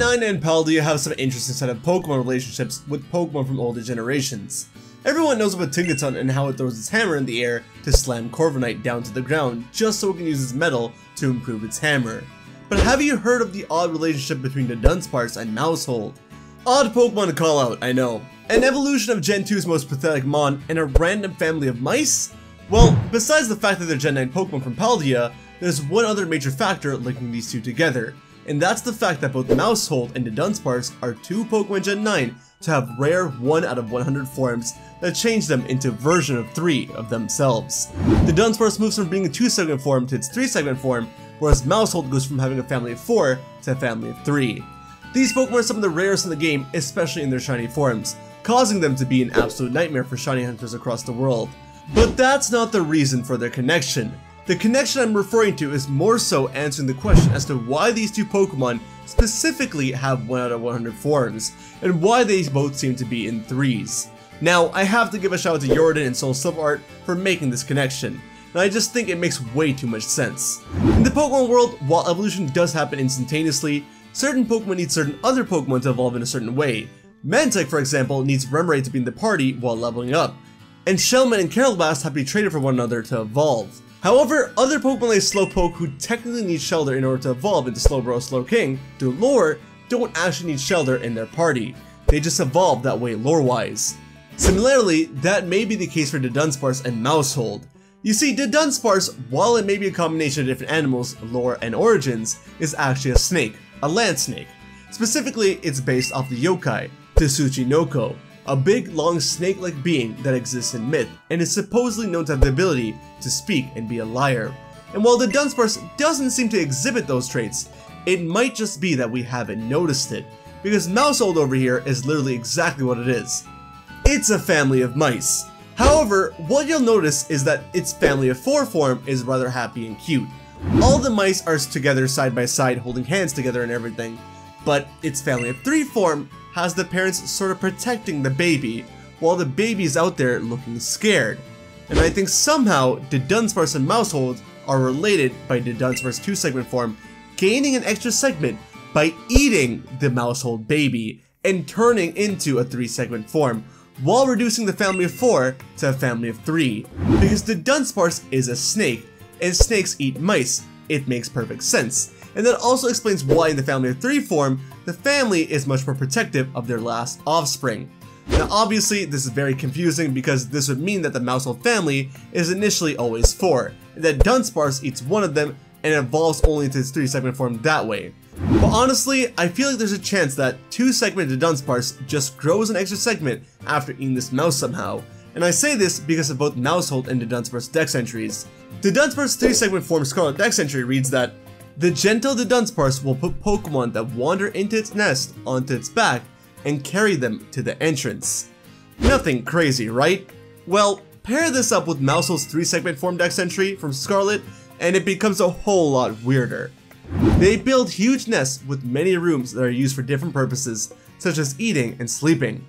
Gen 9 and Paldea have some interesting set of Pokemon relationships with Pokemon from older generations. Everyone knows about Tinkaton and how it throws its hammer in the air to slam Corviknight down to the ground just so it can use its metal to improve its hammer. But have you heard of the odd relationship between Dudunsparce and Maushold? Odd Pokemon to call out, I know. An evolution of Gen 2's most pathetic Mon and a random family of mice? Well, besides the fact that they're Gen 9 Pokemon from Paldea, there's one other major factor linking these two together, and that's the fact that both Maushold and Dudunsparce are two Pokemon Gen 9 to have rare 1 out of 100 forms that change them into version of 3 of themselves. Dudunsparce moves from being a 2-segment form to its 3-segment form, whereas Maushold goes from having a family of 4 to a family of 3. These Pokemon are some of the rarest in the game, especially in their shiny forms, causing them to be an absolute nightmare for shiny hunters across the world. But that's not the reason for their connection. The connection I'm referring to is more so answering the question as to why these two Pokemon specifically have 1 out of 100 forms, and why they both seem to be in 3s. Now, I have to give a shout out to Jordan and Soul Silver Art for making this connection, and I just think it makes way too much sense. In the Pokemon world, while evolution does happen instantaneously, certain Pokemon need certain other Pokemon to evolve in a certain way. Mantic, for example, needs Remoraid to be in the party while leveling up, and Shellman and Karrablast have to be traded for one another to evolve. However, other Pokemon like Slowpoke, who technically need Shelter in order to evolve into Slowbro or Slowking through lore, don't actually need Shelter in their party. They just evolve that way lore-wise. Similarly, that may be the case for Dudunsparce and Maushold. You see, Dudunsparce, while it may be a combination of different animals, lore, and origins, is actually a snake, a land snake. Specifically, it's based off the yokai, Tsuchinoko, a big, long snake-like being that exists in myth, and is supposedly known to have the ability to speak and be a liar. And while Dudunsparce doesn't seem to exhibit those traits, it might just be that we haven't noticed it, because Maushold over here is literally exactly what it is. It's a family of mice. However, what you'll notice is that its family of 4 form is rather happy and cute. All the mice are together side by side holding hands together and everything, but its family of 3 form has the parents sort of protecting the baby, while the baby is out there looking scared. And I think somehow Dudunsparce and Maushold are related by Dudunsparce's 2-segment form gaining an extra segment by eating the Maushold baby and turning into a 3-segment form, while reducing the family of 4 to a family of 3. Because Dudunsparce is a snake, and snakes eat mice, it makes perfect sense. And that also explains why in the family of 3 form, the family is much more protective of their last offspring. Now obviously this is very confusing because this would mean that the Maushold family is initially always 4, and that Dudunsparce eats one of them and evolves only into its 3-segment form that way. But honestly, I feel like there's a chance that 2-segment Dudunsparce just grows an extra segment after eating this mouse somehow, and I say this because of both Maushold and Dudunsparce dex entries. Dudunsparce's 3-segment form Scarlet dex entry reads that the gentle Dudunsparce will put Pokemon that wander into its nest onto its back and carry them to the entrance. Nothing crazy, right? Well, pair this up with Maushold's 3-segment form dex entry from Scarlet and it becomes a whole lot weirder. They build huge nests with many rooms that are used for different purposes, such as eating and sleeping.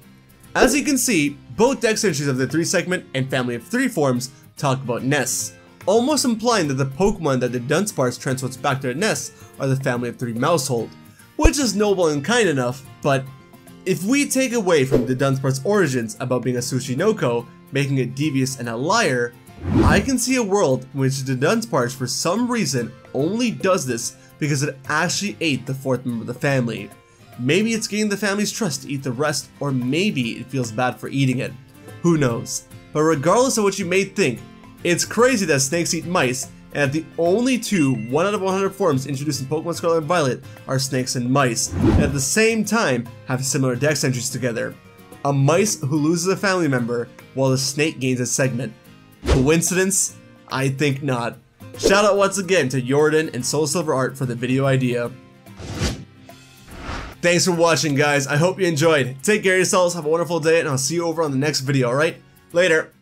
As you can see, both dex entries of the 3-segment and family of 3 forms talk about nests, almost implying that the Pokemon that Dudunsparce transports back to their nests are the family of 3 Maushold, which is noble and kind enough, but if we take away from Dudunsparce's origins about being a Tsuchinoko, making it devious and a liar, I can see a world in which Dudunsparce for some reason only does this because it actually ate the 4th member of the family. Maybe it's gaining the family's trust to eat the rest, or maybe it feels bad for eating it. Who knows? But regardless of what you may think, it's crazy that snakes eat mice, and that the only two 1 out of 100 forms introduced in Pokemon Scarlet and Violet are snakes and mice, and at the same time have similar dex entries together. A mice who loses a family member, while the snake gains a segment. Coincidence? I think not. Shout out once again to Jordan and Soul Silver Art for the video idea. Thanks for watching guys, I hope you enjoyed. Take care of yourselves, have a wonderful day, and I'll see you over on the next video, alright? Later!